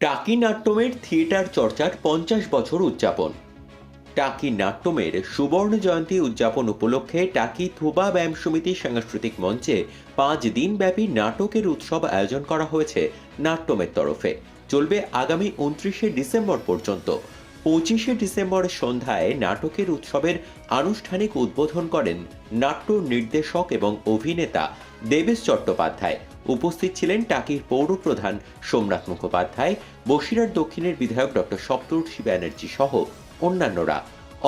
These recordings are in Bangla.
টাকি নাট্যমের থিয়েটার চর্চার 50 বছর উদযাপন। টাকি নাট্যমের সুবর্ণ জয়ন্তী উদযাপন উপলক্ষে টাকি থোবা ব্যায়াম সমিতি সাংস্কৃতিক মঞ্চে 5 দিন ব্যাপী নাটকের উৎসব আয়োজন করা হয়েছে নাট্যমের তরফে। চলবে আগামী 29শে ডিসেম্বর পর্যন্ত। 25শে ডিসেম্বরের সন্ধ্যায় নাটকের উৎসবের আনুষ্ঠানিক উদ্বোধন করেন নাট্য নির্দেশক এবং অভিনেতা দেবেশ চট্টোপাধ্যায়। উপস্থিত ছিলেন টাকির পৌরপ্রধান সোমনাথ মুখোপাধ্যায়, বসিরহাট দক্ষিণের বিধায়ক ডক্টর সপ্তর্ষি ব্যানার্জি সহ অন্যান্যরা।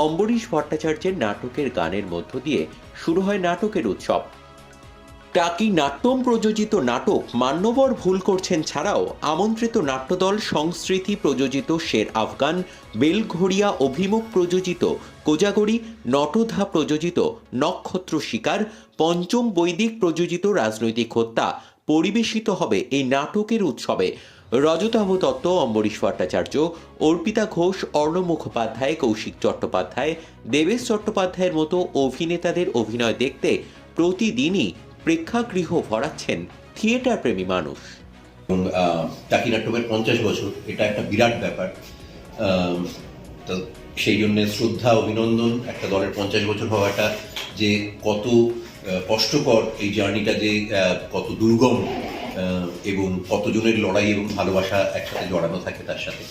অম্বরীশ ভট্টাচার্যের নাটকের গানের মধ্য দিয়ে শুরু হয় নাটকের উৎসব। টাকি নাট্যম প্রযোজিত নাটক মান্যবর ভুল করছেন ছাড়াও আমন্ত্রিত নাট্যদল সংস্কৃতি প্রযোজিত শের আফগান, বেলঘড়িয়া অভিমুখ প্রযোজিত কোজাগরি, নটধা প্রযোজিত নক্ষত্র শিকার, পঞ্চম বৈদিক প্রযোজিত রাজনৈতিক হত্যা পরিবেশিত হবে এই নাটকের উৎসবে। রজতাভ দত্ত, অম্বরীশ ভট্টাচার্য, অর্পিতা ঘোষ, অর্ণব মুখোপাধ্যায়, কৌশিক চট্টোপাধ্যায়, দেবেশ চট্টোপাধ্যায়ের মতো অভিনেতাদের অভিনয় দেখতে প্রতিদিনই প্রেক্ষাগৃহ ভরাচ্ছেন থিয়েটার প্রেমী মানুষ। এবং টাকি নাট্যমের 50 বছর, এটা একটা বিরাট ব্যাপার। তো সেই জন্য শ্রদ্ধা, অভিনন্দন। একটা দলের 50 বছর হওয়াটা যে কত কষ্টকর, এই জার্নিটা যে কত দুর্গম এবং কতজনের লড়াই এবং ভালোবাসা একসাথে জড়ানো থাকে তার সাথে।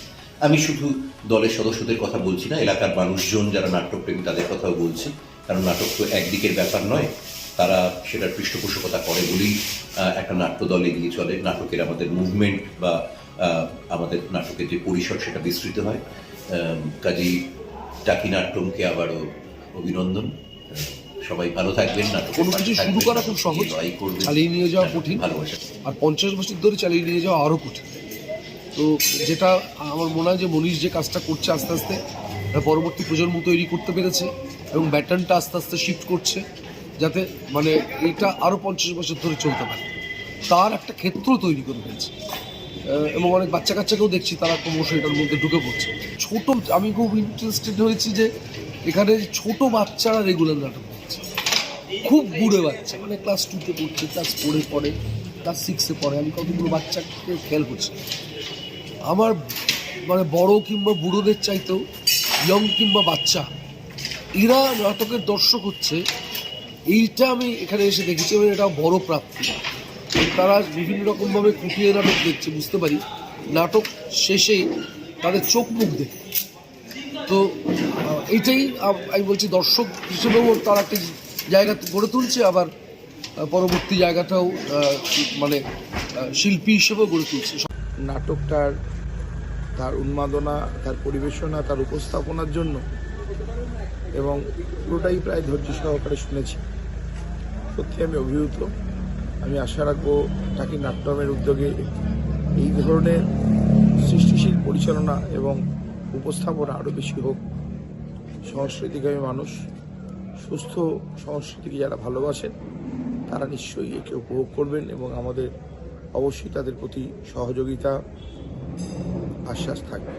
আমি শুধু দলের সদস্যদের কথা বলছি না, এলাকার মানুষজন যারা নাট্যপ্রেমী তাদের কথাও বলছি। কারণ নাটক তো একদিকের ব্যাপার নয়, তারা সেটার পৃষ্ঠপোষকতা করে বলেই একটা নাট্য দল এগিয়ে চলে। নাটকের আমাদের মুভমেন্ট বা আমাদের নাটকের যে পরিসর সেটা বিস্তৃত হয়। কাজেই টাকি নাট্যমকে আবারও অভিনন্দন। সবাই ভালো থাকবেন। কোনো কিছু শুরু করা খুব সহজ, চালিয়ে নিয়ে যাওয়া কঠিন, আর 50 বছর ধরে চালিয়ে নিয়ে যাওয়া আরও কঠিন। তো যেটা আমার মনে হয় যে মনীষ যে কাজটা করছে আস্তে আস্তে পরবর্তী প্রজন্ম তৈরি করতে পেরেছে এবং ব্যাটনটা আস্তে আস্তে শিফট করছে যাতে মানে এটা আরও 50 বছর ধরে চলতে পারে, তার একটা ক্ষেত্র তৈরি করে ফেলছে। এবং অনেক বাচ্চা কাচ্চাকেও দেখছি তারা ক্রমশ এটার মধ্যে ঢুকে পড়ছে। ছোট, আমি খুব ইন্টারেস্টেড হয়েছি যে এখানে ছোট বাচ্চারা রেগুলার নাটক করছে, খুব বুড়ে বাচ্চা, মানে ক্লাস 2-তে পড়ছে, ক্লাস 4-এ পড়ে, ক্লাস 6-এ পড়ে। আমি কতগুলো বাচ্চাকে খেয়াল করছি। আমার মানে বড় কিংবা বুড়োদের চাইতেও ইয়ং কিংবা বাচ্চা, এরা নাটকের দর্শক হচ্ছে, এইটা আমি এখানে এসে দেখেছি এবং এটা বড় প্রাপ্তি। তারা বিভিন্ন রকমভাবে খুঁটিয়ে নাটক দেখছে, বুঝতে পারি নাটক শেষে তাদের চোখ মুখ দেখে। তো এইটাই আমি বলছি, দর্শক হিসেবেও তারা একটা জায়গা গড়ে তুলছে, আবার পরবর্তী জায়গাটাও মানে শিল্পী হিসেবেও গড়ে তুলছে। নাটকটার তার উন্মাদনা, তার পরিবেশনা, তার উপস্থাপনার জন্য এবং পুরোটাই প্রায় ধৈর্য সহকারে শুনেছি। সত্যি আমি অভিভূত। আমি আশা রাখবো টাকি নাট্যমের উদ্যোগে এই ধরনের সৃষ্টিশীল পরিচালনা এবং উপস্থাপনা আরও বেশি হোক। সংস্কৃতিকামী মানুষ, সুস্থ সংস্কৃতিকে যারা ভালোবাসেন তারা নিশ্চয়ই একে উপভোগ করবেন এবং আমাদের অবশ্যই তাদের প্রতি সহযোগিতা আশ্বাস থাকবে।